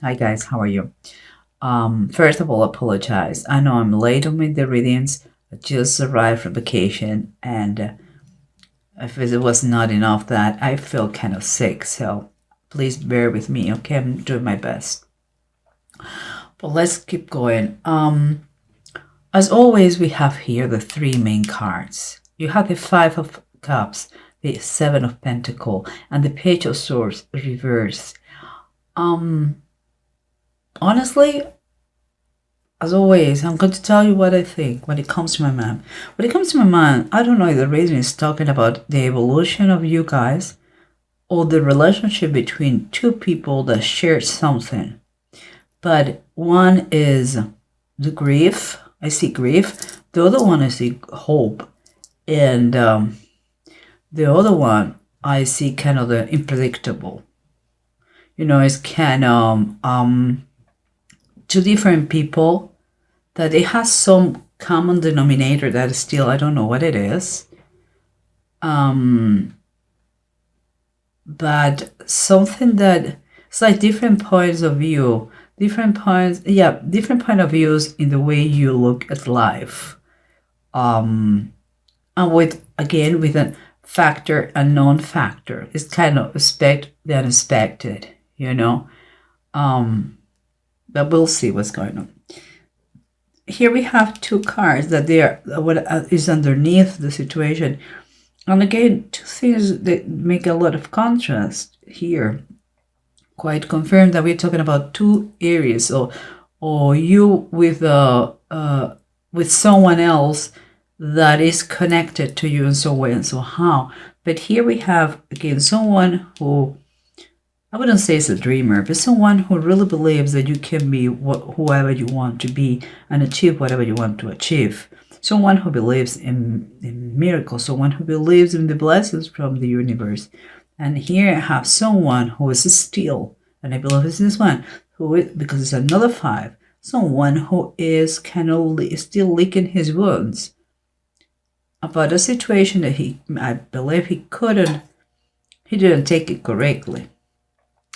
Hi guys, how are you? First of all, apologize. I know I'm late on with the readings. I just arrived from vacation, and if it was not enough that I feel kind of sick, so please bear with me. Okay, I'm doing my best. But let's keep going. As always, we have here the three main cards. You have the Five of Cups, the Seven of Pentacles, and the Page of Swords reversed. Honestly, as always, I'm going to tell you what I think when it comes to my mind. When it comes to my mind, I don't know if the reason is talking about the evolution of you guys or the relationship between two people that share something. But one is the grief. I see grief. The other one I see hope. And the other one I see kind of the unpredictable. It's kind of two different people that it has some common denominator that still I don't know what it is. But something that it's like different points of view, different point of views in the way you look at life. And with a factor and non-factor. It's kind of expect the unexpected, But we'll see what's going on. Here we have two cards that they are what is underneath the situation, and again, two things that make a lot of contrast here. Quite confirmed that we're talking about two Aries, or you with someone else that is connected to you in some way and somehow. But here we have again someone who, I wouldn't say it's a dreamer, but someone who really believes that you can be whoever you want to be and achieve whatever you want to achieve. Someone who believes in miracles, someone who believes in the blessings from the universe. And here I have someone who is still, and I believe it's this one, because it's another five, someone who is kind of still licking his wounds about a situation that I believe he didn't take it correctly.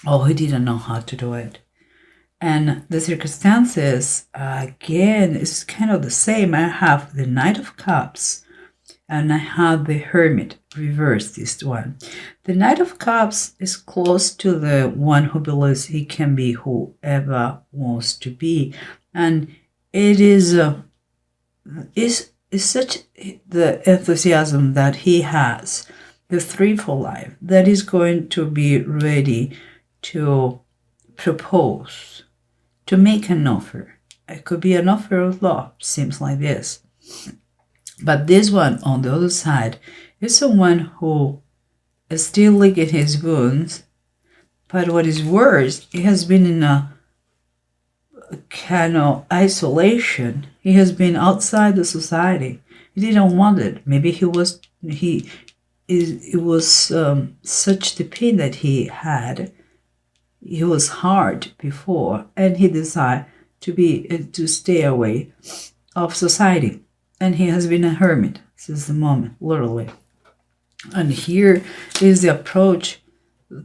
Oh, he didn't know how to do it. And the circumstances, again, is kind of the same. I have the Knight of Cups and I have the Hermit reversed, this one. The Knight of Cups is close to the one who believes he can be whoever wants to be. And it is such the enthusiasm that he has, the three for life, that is going to be ready to propose, to make an offer. It could be an offer of love, seems like this. But this one on the other side is someone who is still licking his wounds, but what is worse, he has been in a kind of isolation. He has been outside the society. He didn't want it. Maybe it was such the pain that he had. He was hard before, and he decided to stay away of society, and he has been a hermit since the moment, literally. And here is the approach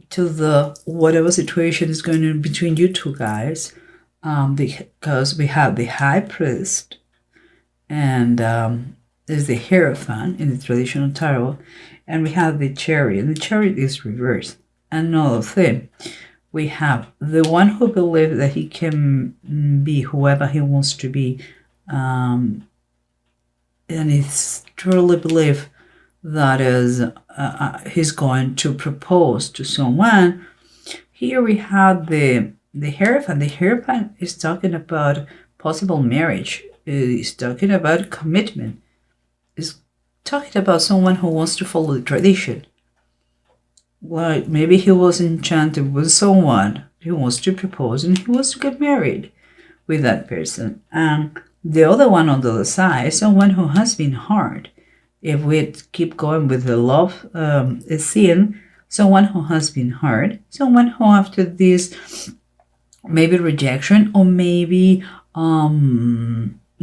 to the whatever situation is going on between you two guys, because we have the High Priest and there's the Hierophant in the traditional tarot, and we have the Chariot, and the Chariot is reversed. Another thing, we have the one who believes that he can be whoever he wants to be, and he's truly believe that is he's going to propose to someone. Here we have the Hierophant. The Hierophant is talking about possible marriage. He's talking about commitment. He's talking about someone who wants to follow the tradition. Like maybe he was enchanted with someone, he wants to propose and he wants to get married with that person. And the other one on the other side is someone who has been hard. If we keep going with the love scene, someone who has been hard, someone who after this maybe rejection or maybe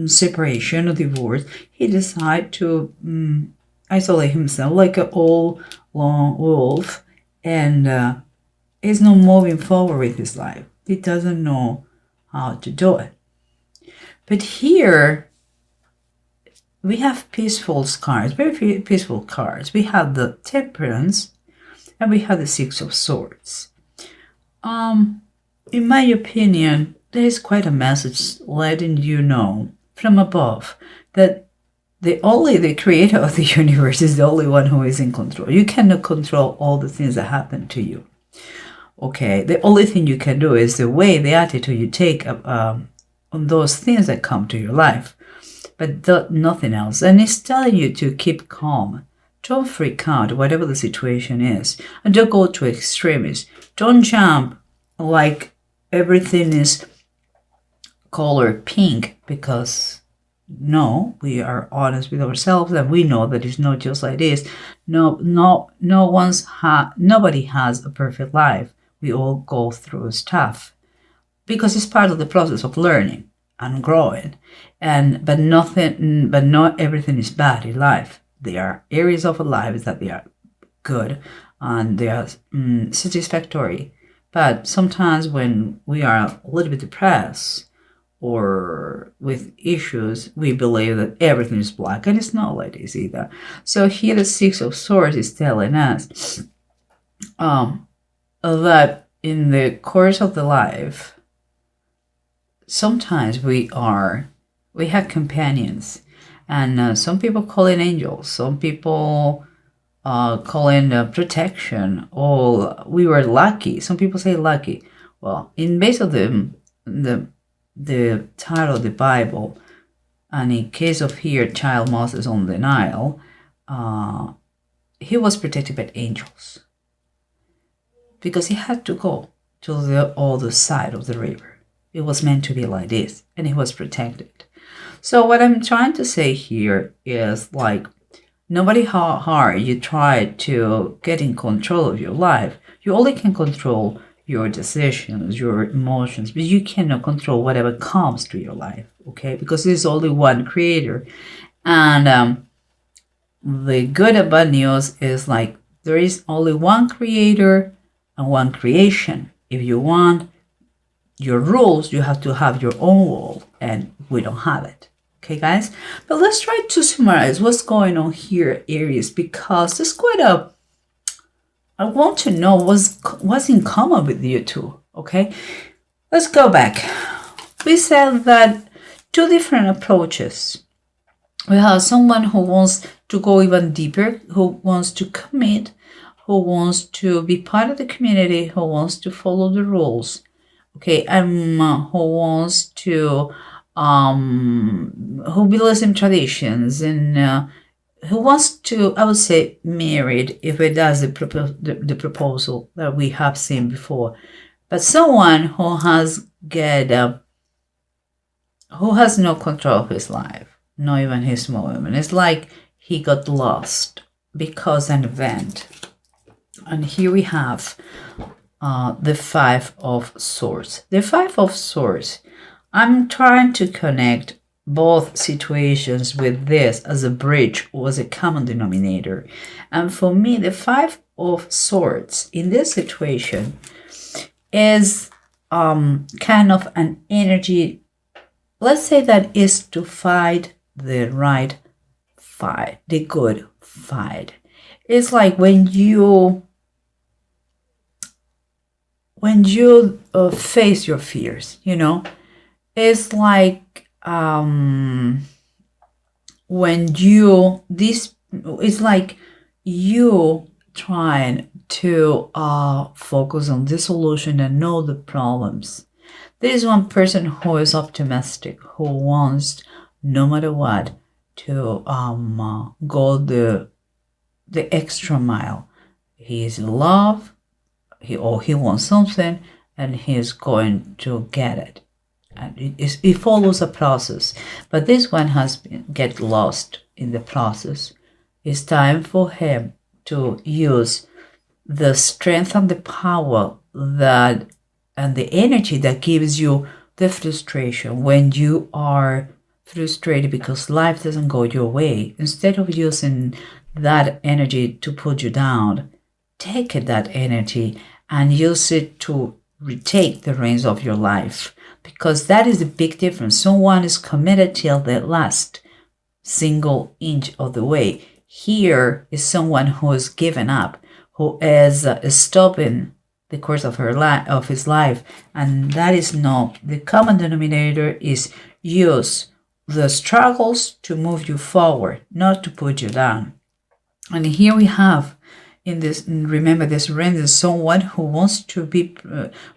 separation or divorce, he decided to isolate himself like an old lone wolf, and is not moving forward with his life. He doesn't know how to do it. But here we have peaceful cards, very peaceful cards. We have the Temperance and we have the Six of Swords. In my opinion, there is quite a message letting you know from above that the creator of the universe is the only one who is in control. You cannot control all the things that happen to you. Okay, the only thing you can do is the way, the attitude you take on those things that come to your life, but nothing else. And it's telling you to keep calm. Don't freak out, whatever the situation is, and don't go to extremes. Don't jump like everything is color pink, because no, we are honest with ourselves and we know that it's not just like this. Nobody has a perfect life. We all go through stuff because it's part of the process of learning and growing. But not everything is bad in life. There are areas of our lives that they are good and they are satisfactory. But sometimes when we are a little bit depressed or with issues, we believe that everything is black, and it's not like this either. So here the Six of Swords is telling us that in the course of the life, sometimes we have companions, and some people call it angels, some people call it protection, or we were lucky. Some people say lucky. Well, in base of the title of the Bible, and in case of here, child Moses on the Nile, he was protected by angels because he had to go to the other side of the river. It was meant to be like this, and he was protected. So what I'm trying to say here is, like, no matter how hard you try to get in control of your life, you only can control your decisions, your emotions, but you cannot control whatever comes to your life, okay? Because there's only one creator. And the good and bad news is, like, there is only one creator and one creation. If you want your rules, you have to have your own rule, and we don't have it. Okay, guys? But let's try to summarize what's going on here, Aries, because there's quite a... I want to know what's in common with you two, okay? Let's go back. We said that two different approaches. We have someone who wants to go even deeper, who wants to commit, who wants to be part of the community, who wants to follow the rules, okay? And who wants to... who believes in traditions, and who wants to, I would say, married if it does the proposal that we have seen before. But someone who has who has no control of his life, not even his moment. It's like he got lost because an event. And here we have the Five of Swords. The Five of Swords, I'm trying to connect both situations with this as a bridge or as a common denominator. And for me, the Five of Swords in this situation is kind of an energy, let's say, that is to fight the right fight, the good fight. It's like when you face your fears, you know, it's like it's like you trying to focus on the solution and know the problems. There is one person who is optimistic, who wants, no matter what, to go the extra mile. He is in love, he wants something, and he is going to get it. And it follows a process, but this one has get lost in the process. It's time for him to use the strength and the power that and the energy that gives you the frustration when you are frustrated because life doesn't go your way. Instead of using that energy to put you down, take that energy and use it to retake the reins of your life, because that is the big difference. Someone is committed till the last single inch of the way. Here is someone who has given up, who is stopping the course of his life, and that is not the common denominator. Is use the struggles to move you forward, not to put you down. And here we have in this, remember this ring is someone who wants to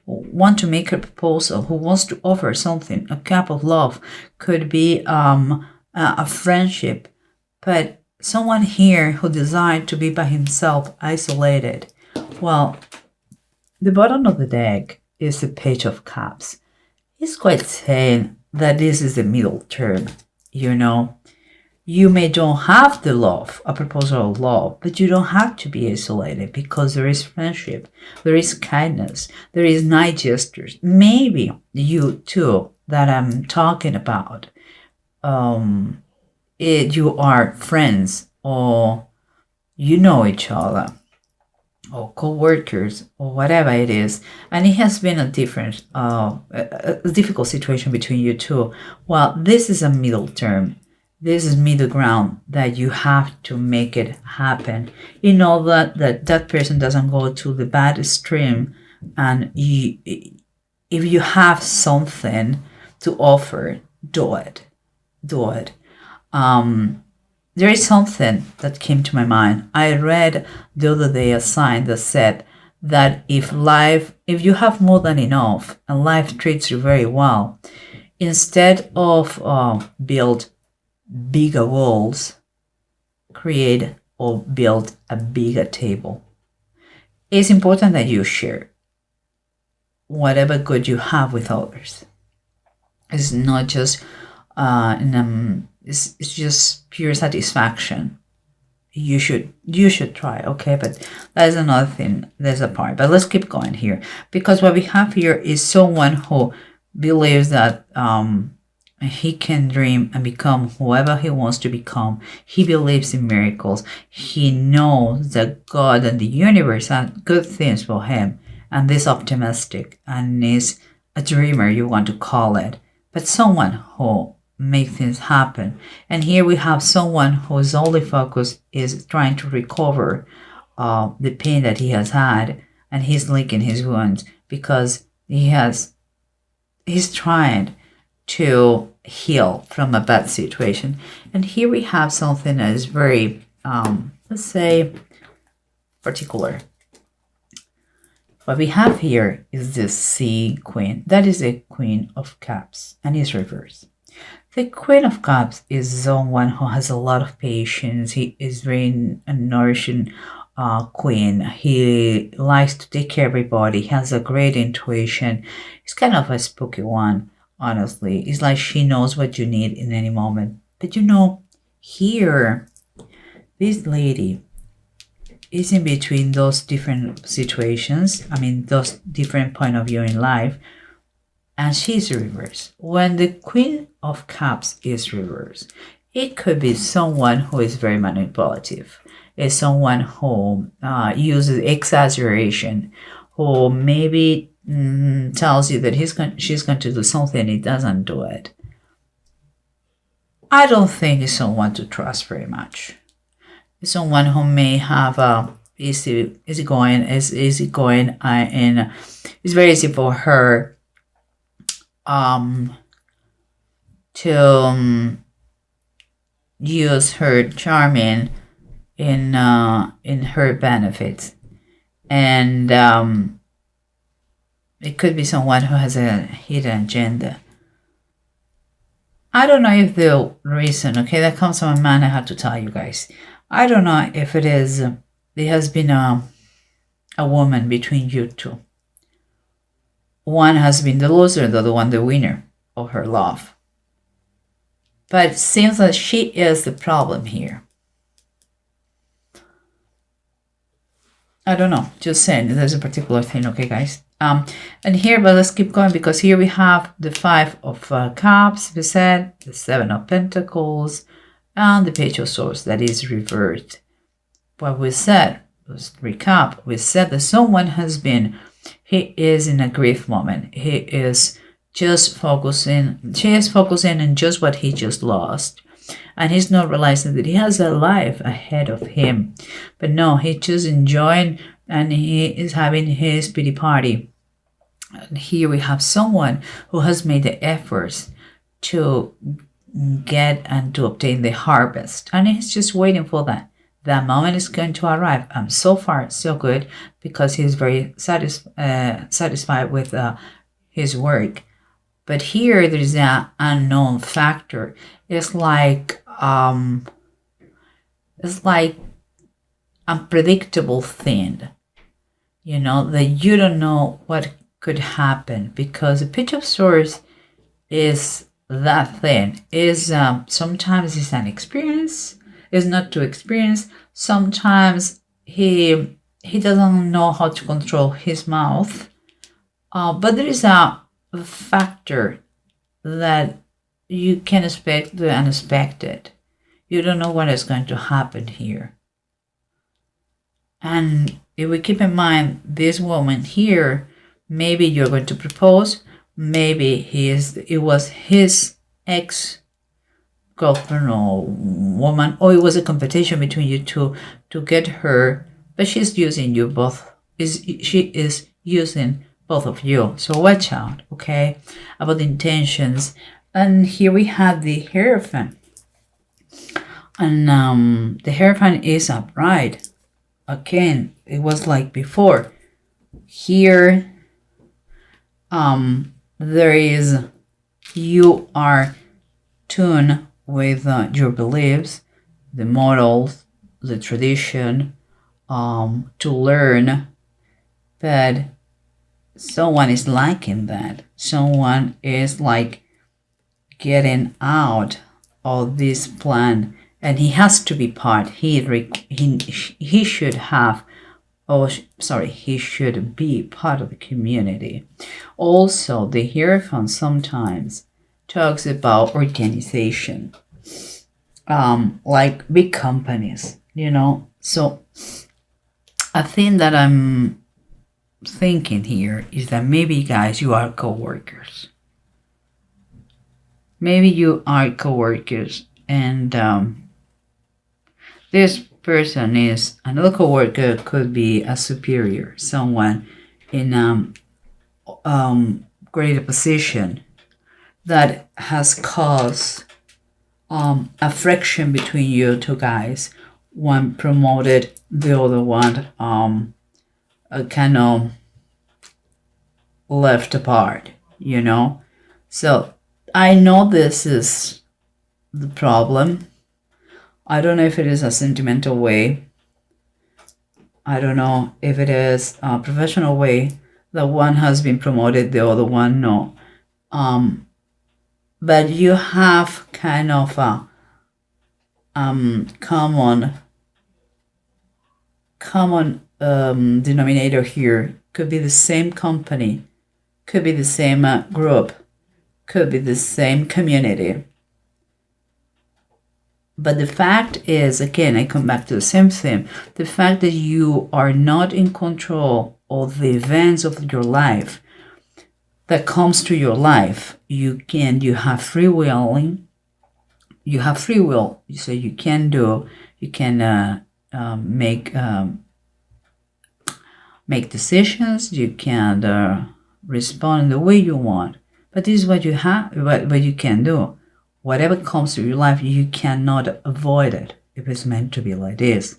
want to make a proposal, who wants to offer something. A cup of love could be a friendship, but someone here who desired to be by himself, isolated. Well, the bottom of the deck is the Page of Cups. It's quite saying that this is the middle term. You may don't have the love, a proposal of love, but you don't have to be isolated, because there is friendship, there is kindness, there is nice gestures. Maybe you two that I'm talking about, you are friends, or you know each other, or co-workers, or whatever it is, and it has been a difficult situation between you two. Well, this is a middle term. This is middle ground that you have to make it happen. You know that person doesn't go to the bad stream, and if you have something to offer, do it. There is something that came to my mind. I read the other day a sign that said that if you have more than enough and life treats you very well, instead of build bigger walls, create or build a bigger table. It's important that you share whatever good you have with others. It's not just it's just pure satisfaction. You should try, okay? But that's another thing. There's a part. But let's keep going here, because what we have here is someone who believes that he can dream and become whoever he wants to become. He believes in miracles. He knows that God and the universe have good things for him, and is optimistic and is a dreamer, you want to call it, but someone who make things happen. And here we have someone whose only focus is trying to recover the pain that he has had, and he's licking his wounds because he's trying to heal from a bad situation. And here we have something that is very let's say particular. What we have here is the Sea Queen. That is a Queen of Cups, and is reversed. The Queen of Cups is someone who has a lot of patience. He is very nourishing queen. He likes to take care of everybody. He has a great intuition. He's kind of a spooky one, honestly. It's like she knows what you need in any moment. But here, this lady is in between those different situations. Those different point of view in life. And she's reversed. When the Queen of Cups is reversed, it could be someone who is very manipulative. It's someone who uses exaggeration, who maybe tells you that she's going to do something, he doesn't do it. I don't think it's someone to trust very much. It's someone who may have easygoing, and it's very easy for her to use her charming in her benefits, and it could be someone who has a hidden agenda. I don't know if the reason, okay, that comes to my mind, I have to tell you guys. I don't know if it is, there has been a woman between you two. One has been the loser, the other one the winner of her love. But it seems that she is the problem here. I don't know, just saying, there's a particular thing, okay, guys? And here, but let's keep going, because here we have the Five of Cups, we said, the Seven of Pentacles, and the Page of Swords that is reversed. What we said, let's recap, we said that someone has been he is in a grief moment. He is just focusing, she is focusing on just what he just lost. And he's not realizing that he has a life ahead of him. But no, he's just enjoying and he is having his pity party. And here we have someone who has made the efforts to get and to obtain the harvest. And he's just waiting for that. That moment is going to arrive. So far, so good, because he's very satisfied with his work. But here there is an unknown factor. It's like unpredictable thing, that you don't know what could happen, because the Page of Swords is that thing. Is sometimes it's an experience, is not to experience. Sometimes he doesn't know how to control his mouth, but there is a factor that you can expect the unexpected. You don't know what is going to happen here. And if we keep in mind this woman here, maybe you're going to propose, maybe it was his ex-girlfriend or woman, or it was a competition between you two to get her, but she's using you both. She is using both of you. So watch out, okay, about the intentions. And here we have the Hierophant. And the Hierophant is upright. Again, it was like before. Here, there is, you are tuned with your beliefs, the morals, the tradition, to learn that someone is liking that. Someone is like getting out of this plan, and he has to be part. He should have, he should be part of the community. Also, the Hierophant sometimes talks about organization, like big companies, So a thing that I'm thinking here is that maybe, guys, you are co-workers. Maybe you are co-workers, and this person is another co-worker, could be a superior, someone in greater position that has caused a friction between you two guys. One promoted, the other one kind of left apart, So I know this is the problem. I don't know if it is a sentimental way. I don't know if it is a professional way that one has been promoted, the other one no. But you have kind of a common denominator here. Could be the same company, could be the same group, could be the same community. But the fact is, again, I come back to the same thing. The fact that you are not in control of the events of your life that comes to your life. You have free willing. You have free will, so you can make decisions. You can respond the way you want. But this is what you have. What you can do. Whatever comes to your life, you cannot avoid it if it's meant to be like this.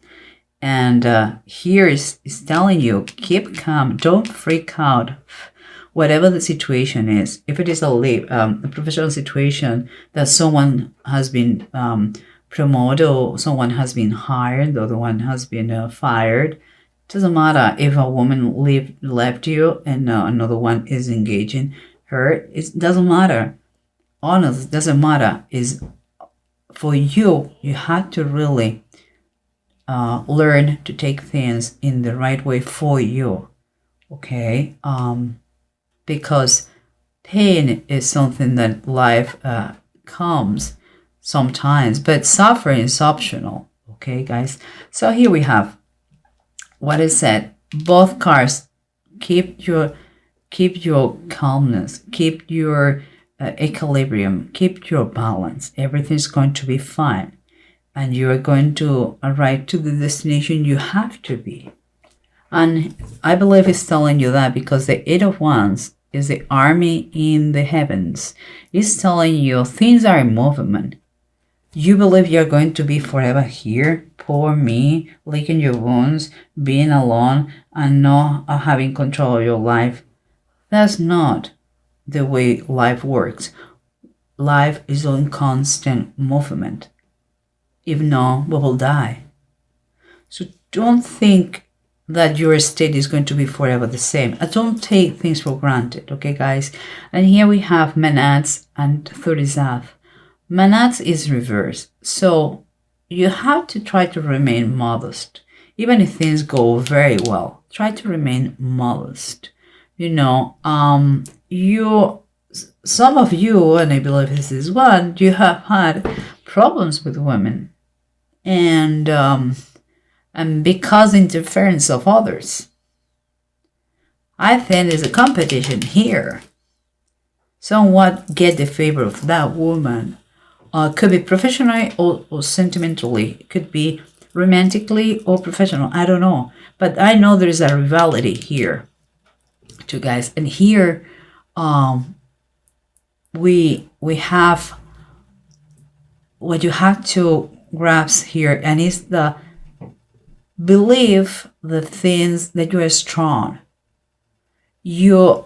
And here is telling you, keep calm, don't freak out. Whatever the situation is, if it is a professional situation that someone has been promoted or someone has been hired, the other one has been fired, doesn't matter if a woman left you and another one is engaging her. It doesn't matter. Honestly, it doesn't matter. Is for you have to really learn to take things in the right way for you, okay? Because pain is something that life comes sometimes, but suffering is optional, okay, guys? So here we have what is said. Both cards Keep your calmness, keep your equilibrium, keep your balance. Everything's going to be fine, and you are going to arrive to the destination you have to be. And I believe he's telling you that because the Eight of Wands is the army in the heavens. He's telling you things are in movement. You believe you're going to be forever here? Poor me, licking your wounds, being alone, and not having control of your life. That's not the way life works. Life is in constant movement. If not, we will die. So don't think that your state is going to be forever the same. I don't take things for granted, okay, guys? And here we have Manats and Thurisaf. Manats is reverse, so you have to try to remain modest. Even if things go very well, try to remain modest. Some of you, and I believe this is one, you have had problems with women, and because interference of others. I think there's a competition here. Somewhat get the favor of that woman. Could be professionally or sentimentally. It could be romantically or professional. I don't know. But I know there's a rivalry here, too, guys. And here, we have what you have to grasp here, and it's the believe the things that you are strong. You're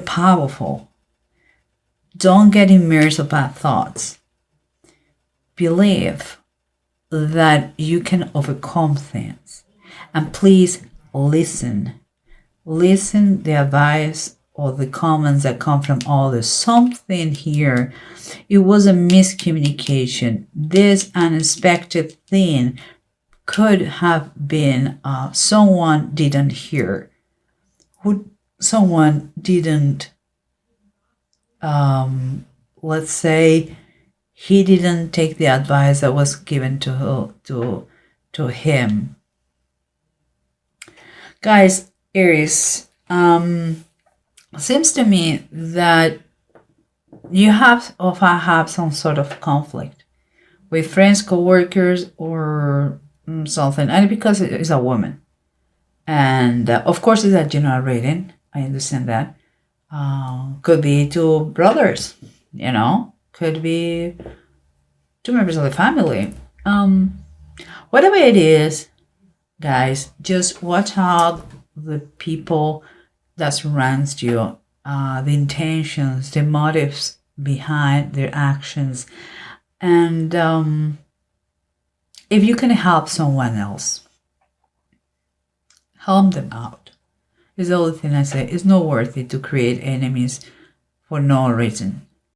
powerful. Don't get immersed in bad thoughts. Believe that you can overcome things. And please listen. Listen the advice or the comments that come from others. Something here, it was a miscommunication. This unexpected thing could have been someone didn't hear. Someone didn't, let's say, he didn't take the advice that was given to him. Guys, Aries, seems to me that you have some sort of conflict with friends, co-workers, or something, and because it's a woman. And of course, it's a general reading. I understand that. Could be two brothers, could be two members of the family. Whatever it is, guys, just watch out the people that surrounds you, the intentions, the motives behind their actions. And if you can help someone else, help them out. Is the only thing I say. It's not worth it to create enemies for no reason.